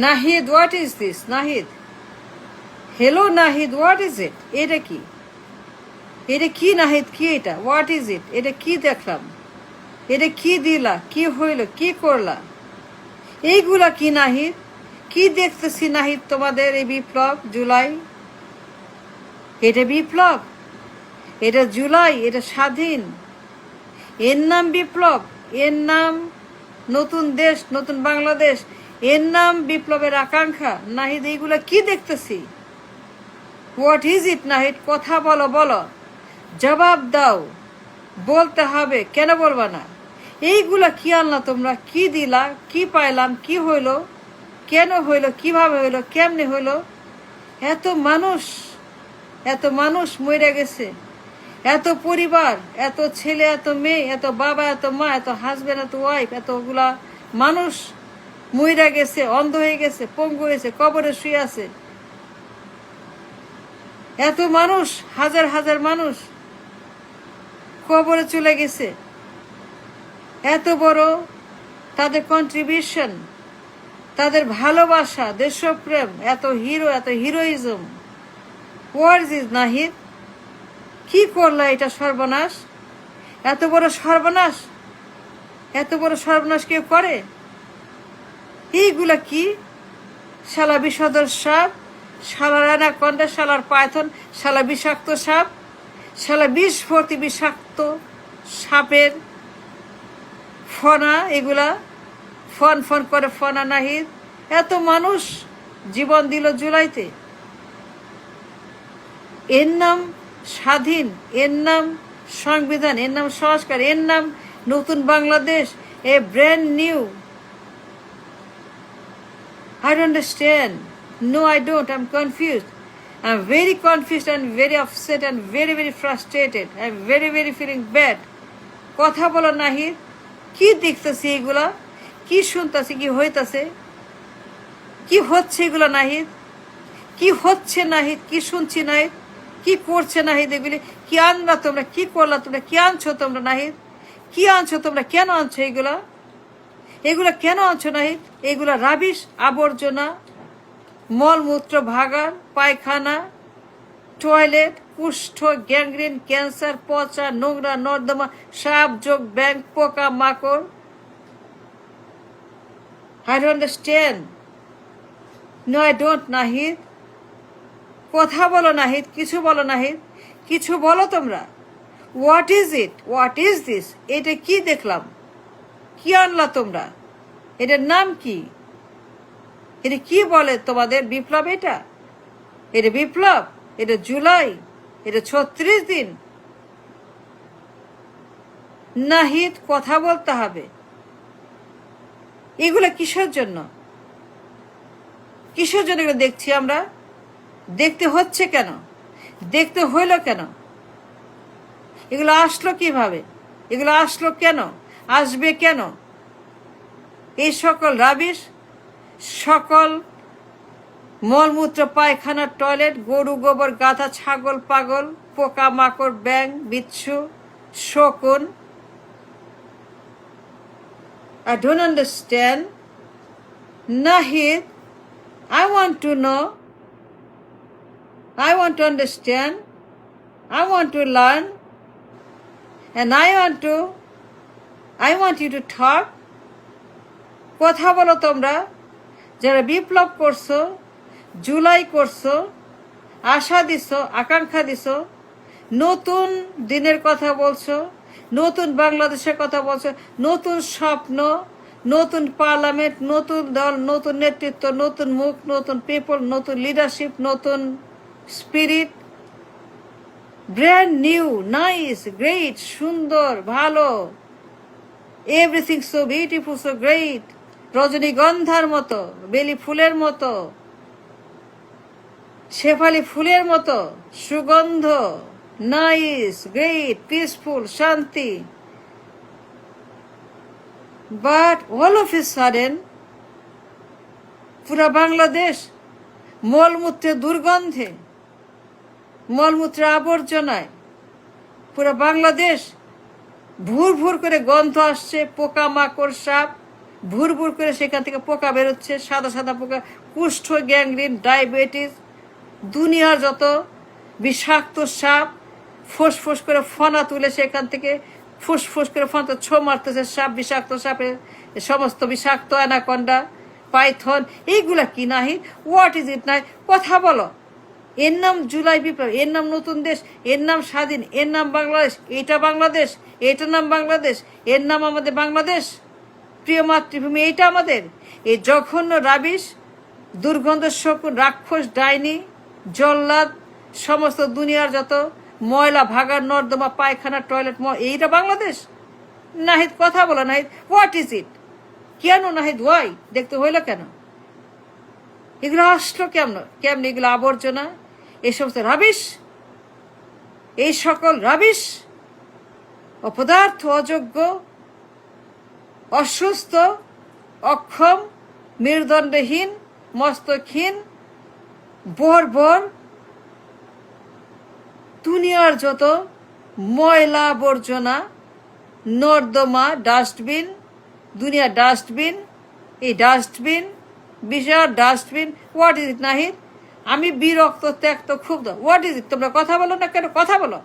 Nahid, what is this? Nahid, hello Nahid, what is ইট? এটা কি? এটা কি নাহিদ? কি এটা? হোয়াট ইজ ইট? এটা কি দেখলাম? এটা কি দিলা? কি হইল? কি করলা? এইগুলা কি নাহিদ? কি দেখতেছি নাহিদ তোমাদের এই বিপ্লব? জুলাই, এটা বিপ্লব, এটা জুলাই, এটা স্বাধীন, এর নাম বিপ্লব, এর নাম নতুন দেশ, নতুন বাংলাদেশ, এর নাম বিপ্লবের আকাঙ্ক্ষা। নাহিদ, এইগুলা কি দেখতেছি? What is it Nahid? কথা বলো, বলো, জবাব দাও, বলতে হবে, কেন বলবা না? এইগুলা কি আনলা তোমরা? কি দিলা? কি পাইলাম? কি হইল? কেন হইল? কিভাবে হইল? কেমনে হইল? এত মানুষ, এত মানুষ মরে গেছে, এত পরিবার, এত ছেলে, এত মেয়ে, এত বাবা, এত মা, এত হাজবেন্ড, এত ওয়াইফ, এতগুলা মানুষ মরে গেছে, অন্ধ হয়ে গেছে, পঙ্গু হয়েছে, কবরে শুয়ে আছে। এত মানুষ, হাজার হাজার মানুষ কবরে চলে গেছে। এত বড় তাদের কন্ট্রিবিউশন, তাদের ভালোবাসা, দেশপ্রেম, এত হিরো, এত হিরোইজম। What is Nahid? কি করলা এটা? সর্বনাশ, এত বড় সর্বনাশ, এত বড় সর্বনাশ কেউ করে? এইগুলা কি? শালা বিষধর সাপ, শালা অ্যানাকন্ডা, শালার পাইথন, শালা বিষাক্ত সাপ, শালা বিষ ভর্তি বিষাক্ত সাপের ফনা। এগুলা ফন ফন করে ফনা নাহিদ। এত মানুষ জীবন দিল জুলাইতে, এর নাম স্বাধীন, এর নাম সংবিধান, এর নাম সংস্কার, এর নাম নতুন বাংলাদেশ, এ brand new. I don't understand. No, I don't. I'm confused. I'm very confused and very upset and very, very frustrated. I'm very, very feeling bad. কথা বলো নাহিদ, কি দেখতেছি এগুলা? কি শুনতেছি? কি হইতাছে? কি হচ্ছে এগুলা নাহিদ? কি হচ্ছে নাহিদ? কি শুনছি নাহিদ? কি করছে নাহিদ? এগুলি কি আনলা তোমরা? কি করলা তোমরা? কি আনছো তোমরা নাহিদ? কি আনছো তোমরা? কেন আনছো এগুলা? এগুলা কেন আনছো নাহিদ? এগুলা রাবিশ, আবর্জনা, মলমূত্র ভাগার, পায়খানা, টয়লেট, কুষ্ঠ, গ্যাংগ্রিন, ক্যান্সার, পচা, নোংরা, নর্দমা, সাপ, যোগ, ব্যাং, পোকা, মাকড়। I don't understand. No, I don't, Nahid. কথা বলো নাহিদ, কিছু বলো নাহিদ, কিছু বলো তোমরা। What is it? What is this? এটা কি দেখলাম? কি আনলা তোমরা? এটার নাম কি? এটা কি বলে তোমাদের বিপ্লব? এটা এটা বিপ্লব? এটা জুলাই? এটা 36 দিন? নাহিদ, কথা বলতে হবে। এগুলো কিসের জন্য? কিসের জন্য এগুলো দেখছি আমরা? দেখতে হচ্ছে কেন? দেখতে হইল কেন? এগুলো আসলো কিভাবে? এগুলো আসলো কেন? আসবে কেন? এই সকল রাবিশ, সকল মলমূত্র, পায়খানা, টয়লেট, গরু গোবর, গাধা, ছাগল, পাগল, পোকা মাকড়, ব্যাং, বিচ্ছু, শকুন। I don't understand. Nahid, I want to know. I want to understand. I want to learn. And I want you to talk. কথা বলো তোমরা যারা বিপ্লব করছো, জুলাই করছো, আশা দিছো, আকাঙ্ক্ষা দিছো, নতুন দিনের কথা বলছো, নতুন বাংলাদেশের কথা বলছো, নতুন স্বপ্ন, নতুন পার্লামেন্ট, নতুন দল, নতুন নেতৃত্ব, নতুন মুখ, নতুন পিপল, নতুন লিডারশিপ, নতুন spirit, brand new, nice, great, সুন্দর, ভালো, everything so beautiful, so great, রজনীগন্ধার মতো, বেলি ফুলের মতো, শেফালি ফুলের মতো সুগন্ধ, নাইস, গ্রেট, পিসফুল, শান্তি। But all of a sudden পুরা বাংলাদেশ মলমূত্রের দুর্গন্ধে, মলমূত্রের আবর্জনায় পুরা বাংলাদেশ ভুর ভুর করে গন্ধ আসছে, পোকা মাকড়, সাপ, ভুর ভুর করে সেখান থেকে পোকা বেরোচ্ছে, সাদা সাদা পোকা, কুষ্ঠ, গ্যাংগ্রিন, ডায়াবেটিস, দুনিয়ার যত বিষাক্ত সাপ, ফোঁস করে ফনা তুলে সেখান থেকে ফুসফুস করে ফোন ছো মারতেছে সাপ, বিষাক্ত সাপের সমস্ত বিষাক্ত অ্যানাকন্ডা, পাইথন, এইগুলা কি নাহিদ? হোয়াট ইজ ইট? নাই কথা বলো। এর নাম জুলাই বিপ্লব, এর নাম নতুন দেশ, এর নাম স্বাধীন, এর নাম বাংলাদেশ, এইটা বাংলাদেশ, এটার নাম বাংলাদেশ, এর নাম আমাদের বাংলাদেশ, প্রিয় মাতৃভূমি, এইটা আমাদের। এই জঘন্য রাবিশ, দুর্গন্ধ শকুন, রাক্ষস, ডাইনি, জল্লাদ, সমস্ত দুনিয়ার যত ময়লা, ভাগার নর্দমা, পায়খানা, টয়লেট, এইটা বাংলাদেশ? নাহিদ কথা বলো নাহিদ, হোয়াট ইজ ইট? কেন নাহিদ, ওয়াই? দেখতে হইলো কেন? এগুলো আসলো কেমন এগুলো আবর্জনা, এই সমস্ত রাবিশ, এই সকল রাবিশ, অপদার্থ, অযোগ্য, অসুস্থ, অক্ষম, মেরুদণ্ডহীন, মস্তকহীন, বর্বর, দুনিয়ার যত ময়লা আবর্জনা, নর্দমা, ডাস্টবিন, দুনিয়া ডাস্টবিন, এই ডাস্টবিন, বিশাল dustbin, what is it Nahid? আমি বিরক্ত, ত্যক্ত, ক্ষুব্ধ। What is it? তোমরা কথা বলো না কেন? কথা বলো।